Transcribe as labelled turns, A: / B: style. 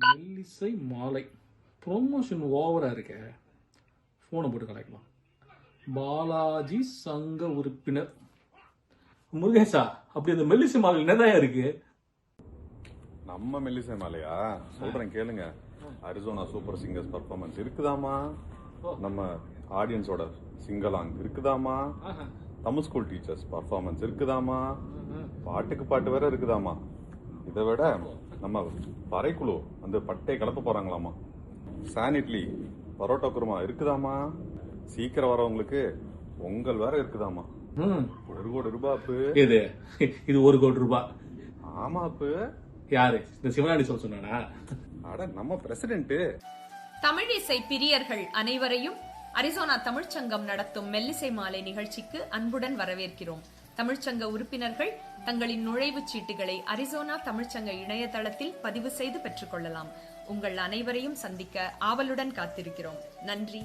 A: மெல்லிசை மாலை ப்ரொமோஷன் ஓவரா இருக்க. போனை போட்டு கலைக்கலாம். பாலாஜி சங்க உறுப்பினர் முருகேசா, அப்படி அந்த மெல்லிசை மாலை என்னதான் இருக்கு?
B: நம்ம மெல்லிசை மாலையா சொல்றேன் கேளுங்க. அரிசோனா சூப்பர் சிங்கர்ஸ் பர்ஃபார்மன்ஸ் இருக்குதாமா, நம்ம ஆடியன்ஸோட சிங்கலாங் இருக்குதாமா, தமிழ் ஸ்கூல் டீச்சர்ஸ் பர்ஃபார்மன்ஸ் இருக்குதாமா, பாட்டுக்கு பாட்டு வேற இருக்குதாமா. இதை விட நம்ம பறைக்குழு வந்து பட்டை கலப்ப போறாங்களாமா. சான் இட்லி பரோட்டா குருமா இருக்குதாமா. சீக்கிரம் வரவங்களுக்கு பொங்கல் வேற இருக்குதாமா. 1 கோடி ரூபாய் அப்பு.
A: இது 1 கோடி ரூபாய்?
B: ஆமா அப்பு.
A: யாரு இந்த சிவனாண்டி சொல்ல சொன்னானா?
B: அட நம்ம பிரசிடென்ட்.
C: தமிழ் இசை பிரியர்கள் அனைவரையும் அரிசோனா தமிழ்ச்சங்கம் நடத்தும் மெல்லிசை மாலை நிகழ்ச்சிக்கு அன்புடன் வரவேற்கிறோம். தமிழ்ச்சங்க உறுப்பினர்கள் தங்களின் நுழைவுச் சீட்டுகளை அரிசோனா தமிழ்ச்சங்க இணையதளத்தில் பதிவு செய்து பெற்றுக் கொள்ளலாம். உங்கள் அனைவரையும் சந்திக்க ஆவலுடன் காத்திருக்கிறோம். நன்றி.